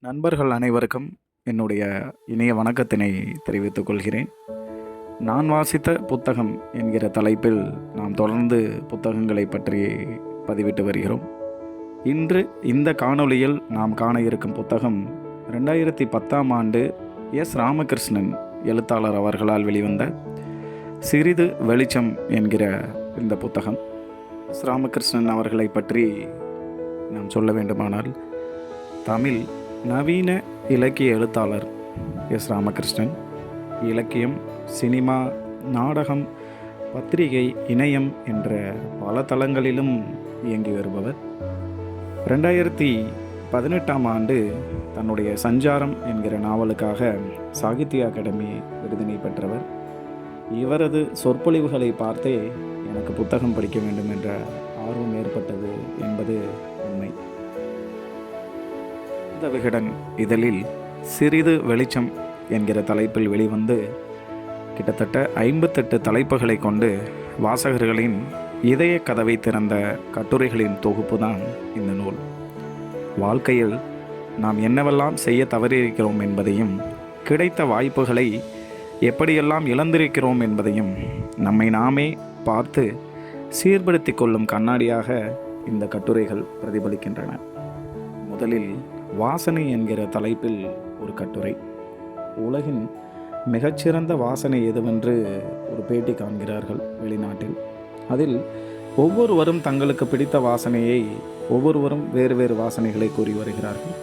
நண்பர்கள் அனைவருக்கும் என்னுடைய இனிய வணக்கத்தினை தெரிவித்துக் கொள்கிறேன். நான் வாசித்த புத்தகம் என்கிற தலைப்பில் நாம் தொடர்ந்து புத்தகங்களை பற்றி பதிவிட்டு வருகிறோம். இன்று இந்த காணொளியில் நாம் காண இருக்கும் புத்தகம் 2010ஆம் ஆண்டு ராமகிருஷ்ணன் எழுத்தாளர் அவர்களால் வெளிவந்த சிறிது வெளிச்சம் என்கிற இந்த புத்தகம். ராமகிருஷ்ணன் அவர்களை பற்றி நாம் சொல்ல வேண்டுமானால், தமிழ் நவீன இலக்கிய எழுத்தாளர் ராமகிருஷ்ணன். இலக்கியம், சினிமா, நாடகம், பத்திரிகை, இணையம் என்ற பல தளங்களிலும் இயங்கி வருபவர். 2018ஆம் ஆண்டு தன்னுடைய சஞ்சாரம் என்கிற நாவலுக்காக சாகித்ய அகாடமி விருதினை பெற்றவர். இவரது சொற்பொழிவுகளை பார்த்தே எனக்கு புத்தகம் படிக்க வேண்டும் என்ற ஆர்வம் ஏற்பட்டது என்பது உண்மை. இந்த விகடன் இதழில் சிறிது வெளிச்சம் என்கிற தலைப்பில் வெளிவந்து கிட்டத்தட்ட 58 தலைப்புகளை கொண்டு வாசகர்களின் இதய கதவை திறந்த கட்டுரைகளின் தொகுப்பு தான் இந்த நூல். வாழ்க்கையில் நாம் என்னவெல்லாம் செய்ய தவறியிருக்கிறோம் என்பதையும், கிடைத்த வாய்ப்புகளை எப்படியெல்லாம் இழந்திருக்கிறோம் என்பதையும் நம்மை நாமே பார்த்து சீர்படுத்தி கொள்ளும் கண்ணாடியாக இந்த கட்டுரைகள் பிரதிபலிக்கின்றன. முதலில் வாசனை என்கிற தலைப்பில் ஒரு கட்டுரை. உலகின் மிகச்சிறந்த வாசனை எதுவென்று ஒரு பேட்டி காண்கிறார்கள் வெளிநாட்டில். அதில் ஒவ்வொருவரும் தங்களுக்கு பிடித்த வாசனையை ஒவ்வொருவரும் வேறு வேறு வாசனைகளை கூறி வருகிறார்கள்.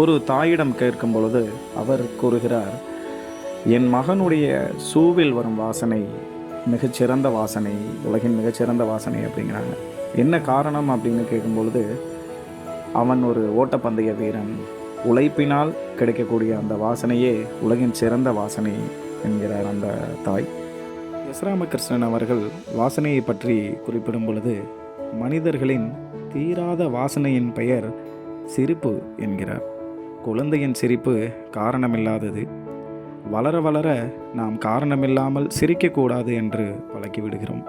ஒரு தாயிடம் கேட்கும் பொழுது அவர் கூறுகிறார், என் மகனுடைய ஷூவில் வரும் வாசனை மிகச்சிறந்த வாசனை, உலகின் மிகச்சிறந்த வாசனை அப்படிங்கிறாங்க. என்ன காரணம் அப்படின்னு கேட்கும்பொழுது, அவன் ஒரு ஓட்டப்பந்தய வீரன், உழைப்பினால் கிடைக்கக்கூடிய அந்த வாசனையே உலகின் சிறந்த வாசனை என்கிறார் அந்த தாய். ராமகிருஷ்ணன் அவர்கள் வாசனையை பற்றி குறிப்பிடும் பொழுது, மனிதர்களின் தீராத வாசனையின் பெயர் சிரிப்பு என்கிறார். குழந்தையின் சிரிப்பு காரணமில்லாதது. வளர வளர நாம் காரணமில்லாமல் சிரிக்கக்கூடாது என்று பழக்கிவிடுகிறோம்.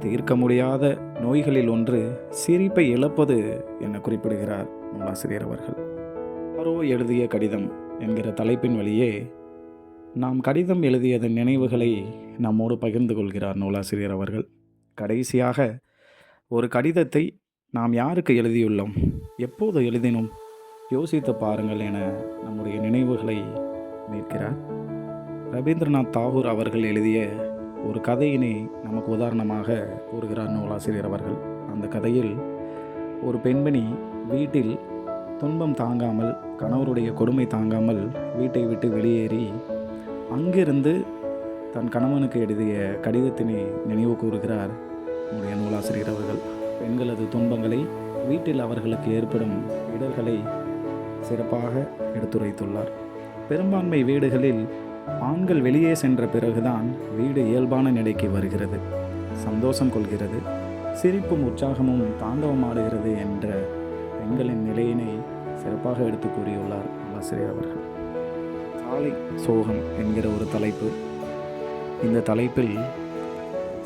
தீர்க்க முடியாத நோய்களில் ஒன்று சிரிப்பை இழப்பது என குறிப்பிடுகிறார் நூலாசிரியர் அவர்கள். யாரோ எழுதிய கடிதம் என்கிற தலைப்பின் வழியே நாம் கடிதம் எழுதியதன் நினைவுகளை நம்மோடு பகிர்ந்து கொள்கிறார் நூலாசிரியர் அவர்கள். கடைசியாக ஒரு கடிதத்தை நாம் யாருக்கு எழுதியுள்ளோம், எப்போது எழுதினோம், யோசித்து பாருங்கள் என நம்முடைய நினைவுகளை மீட்கிறார். ரவீந்திரநாத் தாகூர் அவர்கள் எழுதிய ஒரு கதையினை நமக்கு உதாரணமாக கூறுகிறார் நூலாசிரியர் அவர்கள். அந்த கதையில் ஒரு பெண்மணி வீட்டில் துன்பம் தாங்காமல், கணவருடைய கொடுமை தாங்காமல் வீட்டை விட்டு வெளியேறி அங்கிருந்து தன் கணவனுக்கு எழுதிய கடிதத்தினை நினைவு கூறுகிறார் நம்முடைய நூலாசிரியர் அவர்கள். பெண்களது துன்பங்களை, வீட்டில் அவர்களுக்கு ஏற்படும் இடர்களை சிறப்பாக எடுத்துரைத்துள்ளார். பெரும்பான்மை வீடுகளில் ஆண்கள் வெளியே சென்ற பிறகுதான் வீடு இயல்பான நிலைக்கு வருகிறது, சந்தோஷம் கொள்கிறது, சிரிப்பும் உற்சாகமும் தாண்டவமாடுகிறது என்ற பெண்களின் நிலையினை சிறப்பாக எடுத்து கூறியுள்ளார் ஆசிரியர் அவர்கள். சாலை சோகம் என்கிற ஒரு தலைப்பு. இந்த தலைப்பில்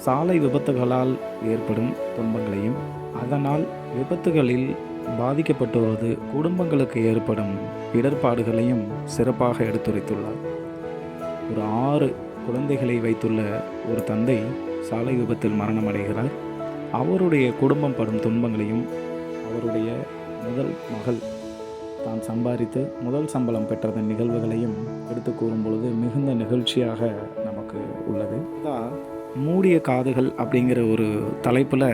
சாலை விபத்துகளால் ஏற்படும் துன்பங்களையும், அதனால் விபத்துகளில் பாதிக்கப்பட்டுவது குடும்பங்களுக்கு ஏற்படும் இடர்பாடுகளையும் சிறப்பாக எடுத்துரைத்துள்ளார். ஒரு 6 குழந்தைகளை வைத்துள்ள ஒரு தந்தை சாலை விபத்தில் மரணம் அடைகிறார். அவருடைய குடும்பம் படும் துன்பங்களையும், அவருடைய முதல் மகள் தான் சம்பாதித்து முதல் சம்பளம் பெற்றதன் நிகழ்வுகளையும் எடுத்து கூறும் பொழுது மிகுந்த நிகழ்ச்சியாக நமக்கு உள்ளது. மூடிய காதுகள் அப்படிங்கிற ஒரு தலைப்பில்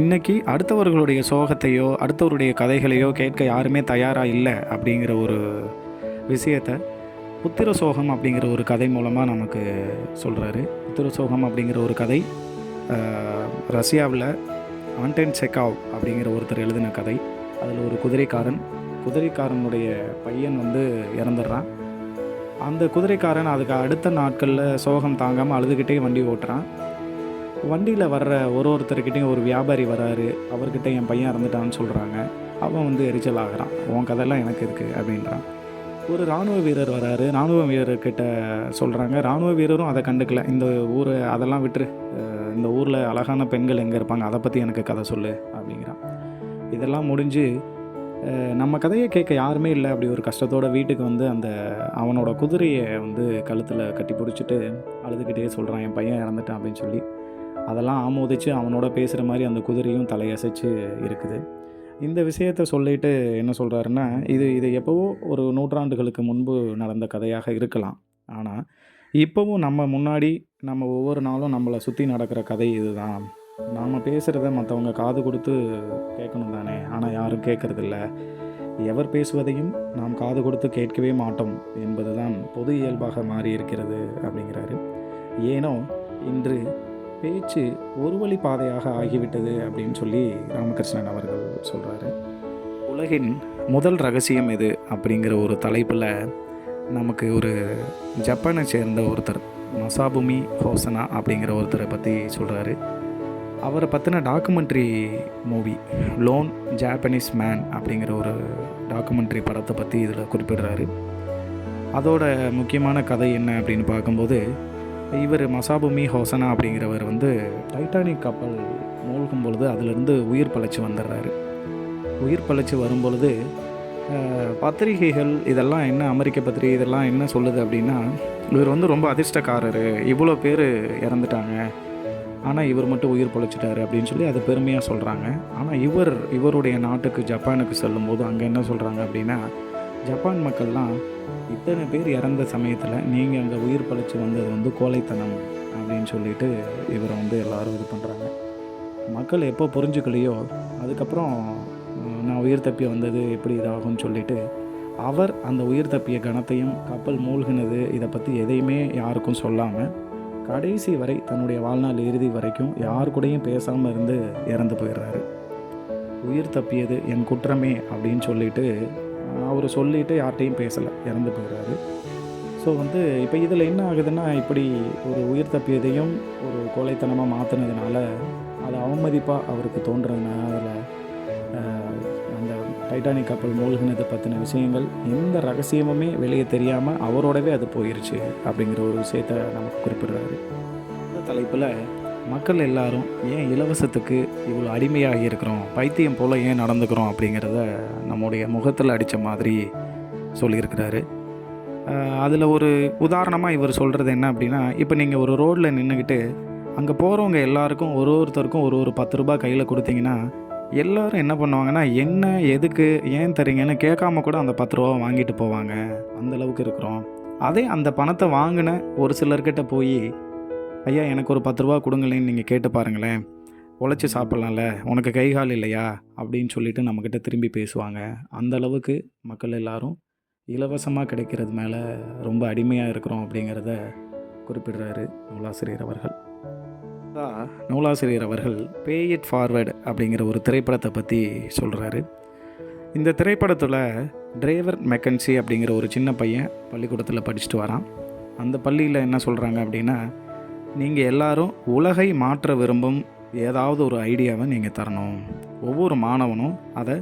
இன்றைக்கி அடுத்தவர்களுடைய சோகத்தையோ அடுத்தவருடைய கதைகளையோ கேட்க யாருமே தயாராக இல்லை அப்படிங்கிற ஒரு விஷயத்தை புத்திர சோகம் அப்படிங்கிற ஒரு கதை மூலமாக நமக்கு சொல்கிறாரு. புத்திர சோகம் அப்படிங்கிற ஒரு கதை ரஷ்யாவில் ஆன்டன் செக்காவ் அப்படிங்கிற ஒருத்தர் எழுதின கதை. அதில் ஒரு குதிரைக்காரனுடைய பையன் இறந்துடுறான். அந்த குதிரைக்காரன் அதுக்கு அடுத்த நாட்களில் சோகம் தாங்காமல் அழுதுகிட்டே வண்டி ஓட்டுறான். வண்டியில் வர்ற ஒருத்தர்கிட்டையும் ஒரு வியாபாரி வராரு. அவர்கிட்ட என் பையன் இறந்துட்டான்னு சொல்கிறாங்க. அவன் எரிச்சல் ஆகிறான். உன் கதையெல்லாம் எனக்கு இருக்குது அப்படின்றான். ஒரு இராணுவ வீரர் வராரு. இராணுவ வீரர்கிட்ட சொல்கிறாங்க. இராணுவ வீரரும் அதை கண்டுக்கல. இந்த ஊர் அதெல்லாம் விட்டுரு, இந்த ஊரில் அழகான பெண்கள் எங்கே இருப்பாங்க, அதை பற்றி எனக்கு கதை சொல்லு அப்படிங்கிறான். இதெல்லாம் முடிஞ்சு நம்ம கதையை கேட்க யாருமே இல்லை. அப்படி ஒரு கஷ்டத்தோட வீட்டுக்கு வந்து அந்த அவனோட குதிரையை வந்து கழுத்தில் கட்டி பிடிச்சிட்டு அழுதுகிட்டே சொல்கிறான், என் பையன் இறந்துட்டான் அப்படின்னு சொல்லி. அதெல்லாம் ஆமோதிச்சு அவனோட பேசுகிற மாதிரி அந்த குதிரையும் தலையசைச்சு இருக்குது. இந்த விஷயத்த சொல்லிட்டு என்ன சொல்கிறாருன்னா, இது எப்போவோ ஒரு நூற்றாண்டுகளுக்கு முன்பு நடந்த கதையாக இருக்கலாம். ஆனால் இப்போவும் நம்ம முன்னாடி நம்ம ஒவ்வொரு நாளும் நம்மளை சுற்றி நடக்கிற கதை இதுதான். நாம் பேசுகிறத மற்றவங்க காது கொடுத்து கேட்கணும் தானே, ஆனால் யாரும் கேட்கறதில்ல. எவர் பேசுவதையும் நாம் காது கொடுத்து கேட்கவே மாட்டோம் என்பது தான் பொது இயல்பாக மாறி இருக்கிறது அப்படிங்கிறாரு. ஏனோ இன்று பேச்சு ஒரு வழி பாதையாக ஆகிவிட்டது அப்படின்னு சொல்லி ராமகிருஷ்ணன் அவர்கள் சொல்கிறாரு. உலகின் முதல் ரகசியம் எது அப்படிங்கிற ஒரு தலைப்பில் நமக்கு ஒரு ஜப்பானை சேர்ந்த ஒருத்தர் மசாபுமி ஹோசனா அப்படிங்கிற ஒருத்தரை பற்றி சொல்கிறாரு. அவரை பற்றின documentary movie loan Japanese man அப்படிங்கிற ஒரு டாக்குமெண்ட்ரி படத்தை பற்றி இதில் குறிப்பிடுறாரு. அதோட முக்கியமான கதை என்ன அப்படின்னு பார்க்கும்போது, இவர் மசாபுமி ஹோசனா அப்படிங்கிறவர் வந்து டைட்டானிக் கப்பல் மூழ்கும் பொழுது அதிலிருந்து உயிர் பிழைச்சி வந்துடுறாரு. உயிர் பிழைச்சி வரும்பொழுது பத்திரிகைகள் இதெல்லாம் என்ன, அமெரிக்க பத்திரிகை இதெல்லாம் என்ன சொல்லுது அப்படின்னா, இவர் வந்து ரொம்ப அதிர்ஷ்டக்காரர், இவ்வளோ பேர் இறந்துட்டாங்க, ஆனால் இவர் மட்டும் உயிர் பிழைச்சிட்டாரு அப்படின்னு சொல்லி அதை பெருமையாக சொல்கிறாங்க. ஆனால் இவருடைய நாட்டுக்கு ஜப்பானுக்கு செல்லும்போது அங்கே என்ன சொல்கிறாங்க அப்படின்னா, ஜப்பான் மக்கள்லாம் இத்தனை பேர் இறந்த சமயத்தில் நீங்கள் அங்கே உயிர் பிழைச்சி வந்தது வந்து கோழைத்தனம் அப்படின்னு சொல்லிட்டு இவரை வந்து எல்லோரும் இது பண்ணுறாங்க. மக்கள் எப்போ புரிஞ்சுக்கலையோ அதுக்கப்புறம் நான் உயிர் தப்பி வந்தது எப்படி இதாகும்னு சொல்லிட்டு அவர் அந்த உயிர் தப்பிய கணத்தையும் கப்பல் மூழ்கினது இதை பற்றி எதையுமே யாருக்கும் சொல்லாமல் கடைசி வரை தன்னுடைய வாழ்நாள் இறுதி வரைக்கும் யார் கூடயும் பேசாமல் இருந்து இறந்து போயிடுறாரு. உயிர் தப்பியது என் குற்றமே அப்படின்னு சொல்லிட்டு அவர் சொல்லிவிட்டு யார்கிட்டையும் பேசலை, இறந்து போயிடுறாரு. ஸோ வந்து இப்போ இதில் என்ன ஆகுதுன்னா, இப்படி ஒரு உயிர் தப்பியதையும் ஒரு கோழைத்தனமாக மாற்றினதுனால அது அவமதிப்பாக அவருக்கு தோன்றதுனால அந்த டைட்டானிக் கப்பல் மூழ்கினதை பற்றின விஷயங்கள் எந்த ரகசியமுமே வெளியே தெரியாமல் அவரோடவே அது போயிடுச்சு அப்படிங்கிற ஒரு விஷயத்தை நமக்கு குறிப்பிடுறாரு. இந்த தலைப்பில் மக்கள் எல்லாரும் ஏன் இலவசத்துக்கு இவ்வளோ அடிமையாகி இருக்கிறோம், பைத்தியம் போல் ஏன் நடந்துக்கிறோம் அப்படிங்கிறத நம்முடைய முகத்தில் அடித்த மாதிரி சொல்லியிருக்கிறாரு. அதில் ஒரு உதாரணமாக இவர் சொல்கிறது என்ன அப்படின்னா, இப்போ நீங்கள் ஒரு ரோட்டில் நின்றுக்கிட்டு அங்கே போகிறவங்க எல்லாருக்கும் ஒருத்தருக்கும் ஒரு 10 ரூபா கையில் கொடுத்தீங்கன்னா எல்லோரும் என்ன பண்ணுவாங்கன்னா, என்ன எதுக்கு ஏன் தரீங்கன்னு கேட்காம கூட அந்த 10 ரூபா வாங்கிட்டு போவாங்க. அந்தளவுக்கு இருக்கிறோம். அதே அந்த பணத்தை வாங்கின ஒரு சிலர்கிட்ட போய், ஐயா எனக்கு ஒரு 10 ரூபா கொடுங்களேன்னு நீங்கள் கேட்டு பாருங்களேன், உழைச்சி சாப்பிட்லாம்ல, உனக்கு கை கால் இல்லையா அப்படின்னு சொல்லிட்டு நம்மக்கிட்ட திரும்பி பேசுவாங்க. அந்தளவுக்கு மக்கள் எல்லாரும் இலவசமாக கிடைக்கிறது மேலே ரொம்ப அடிமையாக இருக்கிறோம் அப்படிங்கிறத குறிப்பிடுறாரு நூலாசிரியர் அவர்கள். நூலாசிரியர் அவர்கள் பே இட் ஃபார்வர்டு அப்படிங்கிற ஒரு திரைப்படத்தை பற்றி சொல்கிறாரு. இந்த திரைப்படத்தில் டிரைவர் மெக்கன்சி அப்படிங்கிற ஒரு சின்ன பையன் பள்ளிக்கூடத்தில் படிச்சுட்டு வரான். அந்த பள்ளியில் என்ன சொல்கிறாங்க அப்படின்னா, நீங்கள் எல்லாரும் உலகை மாற்ற விரும்பும் ஏதாவது ஒரு ஐடியாவை நீங்கள் தரணும், ஒவ்வொரு மாணவனும் அதை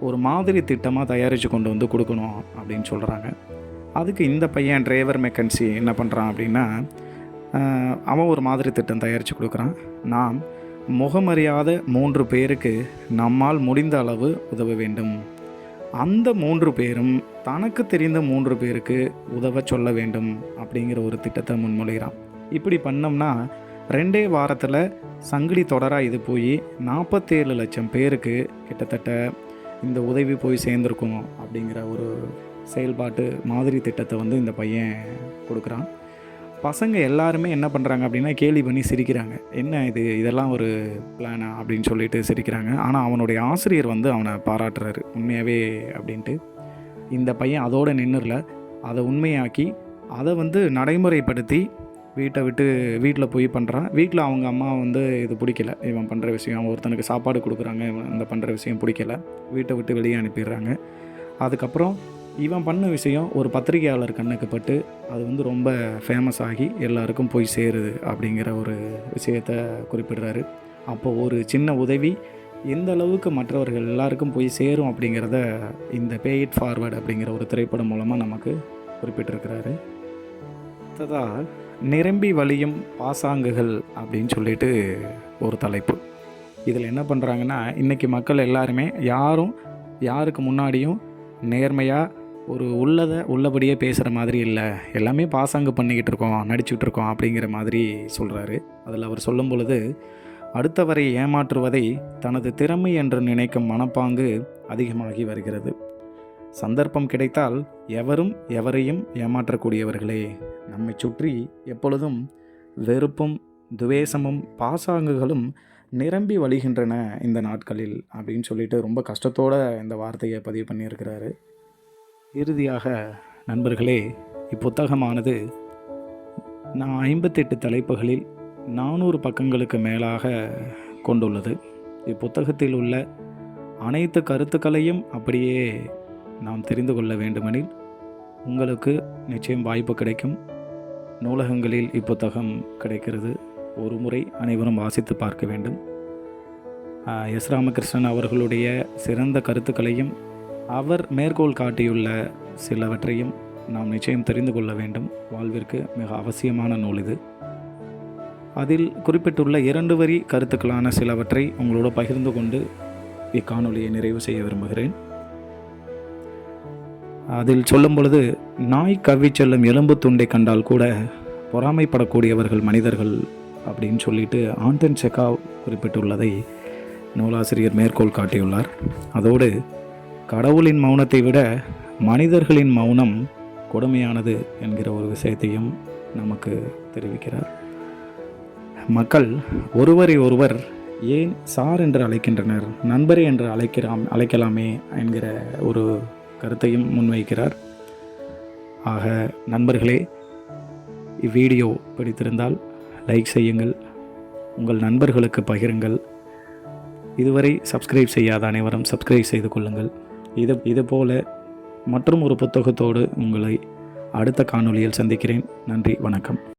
ஒரு மாதிரி திட்டமாக தயாரித்து கொண்டு வந்து கொடுக்கணும் அப்படின்னு சொல்கிறாங்க. அதுக்கு இந்த பையன் டிரைவர் மெக்கன்சி என்ன பண்ணுறான் அப்படின்னா, அவன் ஒரு மாதிரி திட்டம் தயாரித்து கொடுக்குறான். நாம் முகமறியாத 3 பேருக்கு நம்மால் முடிந்த அளவு உதவ வேண்டும், அந்த 3 பேரும் தனக்கு தெரிந்த 3 பேருக்கு உதவ சொல்ல வேண்டும் அப்படிங்கிற ஒரு திட்டத்தை முன்மொழிகிறான். இப்படி பண்ணோம்னா 2 வாரத்தில் சங்கிலி தொடராக இது போய் 47 லட்சம் பேருக்கு கிட்டத்தட்ட இந்த உதவி போய் சேர்ந்துருக்கும் அப்படிங்கிற ஒரு செயல்பாட்டு மாதிரி திட்டத்தை வந்து இந்த பையன் கொடுக்குறான். பசங்க எல்லாருமே என்ன பண்ணுறாங்க அப்படின்னா, கேலி பண்ணி சிரிக்கிறாங்க, என்ன இதெல்லாம் ஒரு பிளானா அப்படின்னு சொல்லிட்டு சிரிக்கிறாங்க. ஆனால் அவனுடைய ஆசிரியர் வந்து அவனை பாராட்டுறாரு, உண்மையாகவே அப்படின்ட்டு. இந்த பையன் அதோடு நின்றுல, அதை உண்மையாக்கி அதை வந்து நடைமுறைப்படுத்தி வீட்டில் போய் பண்ணுறான். வீட்டில் அவங்க அம்மா வந்து இது பிடிக்கல, இவன் பண்ணுற விஷயம், ஒருத்தனுக்கு சாப்பாடு கொடுக்குறாங்க, இவன் இந்த பண்ணுற விஷயம் பிடிக்கல, வீட்டை விட்டு வெளியே அனுப்பிடுறாங்க. அதுக்கப்புறம் இவன் பண்ண விஷயம் ஒரு பத்திரிகையாளர் கண்ணுக்கு பட்டு அது வந்து ரொம்ப ஃபேமஸ் ஆகி எல்லாருக்கும் போய் சேருது அப்படிங்கிற ஒரு விஷயத்தை குறிப்பிடுறாரு. அப்போ ஒரு சின்ன உதவி எந்த அளவுக்கு மற்றவர்கள் எல்லாருக்கும் போய் சேரும் அப்படிங்கிறத இந்த பே இட் ஃபார்வர்டு அப்படிங்கிற ஒரு திரைப்படம் மூலமாக நமக்கு குறிப்பிட்டிருக்கிறாரு. அடுத்ததாக நிரம்பி வழியும் பாசாங்குகள் அப்படின்னு சொல்லிட்டு ஒரு தலைப்பு. இதில் என்ன பண்ணுறாங்கன்னா, இன்றைக்கி மக்கள் எல்லாருமே யாரும் யாருக்கு முன்னாடியும் நேர்மையாக ஒரு உள்ளபடியே பேசுகிற மாதிரி இல்லை, எல்லாமே பாசாங்கு பண்ணிக்கிட்டு இருக்கோம், நடிச்சுக்கிட்டு இருக்கோம் அப்படிங்கிற மாதிரி சொல்கிறாரு. அதில் அவர் சொல்லும் பொழுது, அடுத்தவரை ஏமாற்றுவதை தனது திறமை என்று நினைக்கும் மனப்பாங்கு அதிகமாகி வருகிறது. சந்தர்ப்பம் கிடைத்தால் எவரும் எவரையும் ஏமாற்றக்கூடியவர்களே. நம்மை சுற்றி எப்பொழுதும் வெறுப்பும் துவேஷமும் பாசாங்குகளும் நிரம்பி வழிகின்றன இந்த நாட்களில் அப்படின்னு சொல்லிட்டு ரொம்ப கஷ்டத்தோடு இந்த வார்த்தையை பதிவு பண்ணியிருக்கிறாரு. இறுதியாக நண்பர்களே, இப்புத்தகமானது 58 தலைப்புகளில் 400 பக்கங்களுக்கு மேலாக கொண்டுள்ளது. இப்புத்தகத்தில் உள்ள அனைத்து கருத்துக்களையும் அப்படியே நாம் தெரிந்து கொள்ள வேண்டுமெனில் உங்களுக்கு நிச்சயம் வாய்ப்பு கிடைக்கும். நூலகங்களில் இப்புத்தகம் கிடைக்கிறது. ஒரு முறை அனைவரும் வாசித்து பார்க்க வேண்டும். எஸ் ராமகிருஷ்ணன் அவர்களுடைய சிறந்த கருத்துக்களையும் அவர் மேற்கோள் காட்டியுள்ள சிலவற்றையும் நாம் நிச்சயம் தெரிந்து கொள்ள வேண்டும். வாழ்விற்கு மிக அவசியமான நூல் இது. அதில் குறிப்பிட்டுள்ள 2 வரி கருத்துக்களான சிலவற்றை உங்களோடு பகிர்ந்து கொண்டு இக்காணொலியை நிறைவு செய்ய விரும்புகிறேன். அதில் சொல்லும் பொழுது, நாய் கவ்வி செல்லும் எலும்பு துண்டை கண்டால் கூட பொறாமைப்படக்கூடியவர்கள் மனிதர்கள் அப்படின்னு சொல்லிட்டு ஆண்டன் செகாவ் குறிப்பிட்டுள்ளதை நூலாசிரியர் மேற்கோள் காட்டியுள்ளார். அதோடு கடவுளின் மௌனத்தை விட மனிதர்களின் மௌனம் கொடுமையானது என்கிற ஒரு விஷயத்தையும் நமக்கு தெரிவிக்கிறார். மக்கள் ஒருவரை ஒருவர் ஏன் சார் என்று அழைக்கின்றனர், நண்பரே என்று அழைக்கலாமே என்கிற ஒரு கருத்தையும் முன்வைக்கிறார். ஆக நண்பர்களே, இவ்வீடியோ பிடித்திருந்தால் லைக் செய்யுங்கள், உங்கள் நண்பர்களுக்கு பகிருங்கள். இதுவரை சப்ஸ்கிரைப் செய்யாத அனைவரும் சப்ஸ்கிரைப் செய்து கொள்ளுங்கள். இதுபோல மற்றும் ஒரு புத்தகத்தோடு உங்களை அடுத்த காணொளியில் சந்திக்கிறேன். நன்றி, வணக்கம்.